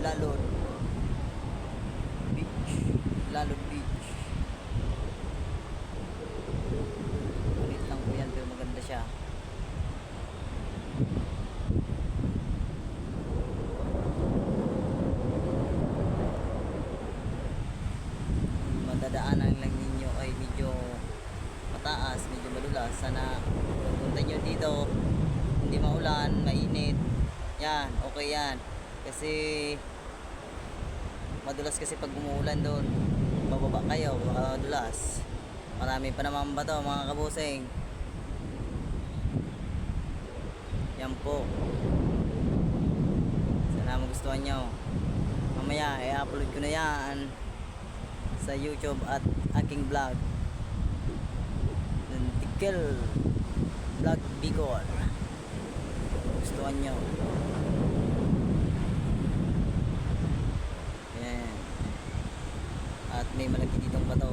Lalod Beach. Lalod Beach. Ulit lang po yan pero maganda siya. Madadaanan lang ninyo ay medyo mataas, medyo madulas. Sana punta nyo dito, hindi maulan, mainit. Yan, okay yan. Kasi madulas kasi pag umuulan doon. Bababa kayo, madulas. Marami pa naman bato mga kabusing. Yan po. Sana magustuhan nyo. Mamaya i-upload ko na yan sa YouTube at aking vlog. Tikel Vlog Bicol. Gustuhan nyo. Yan. At may malaki ditong bato.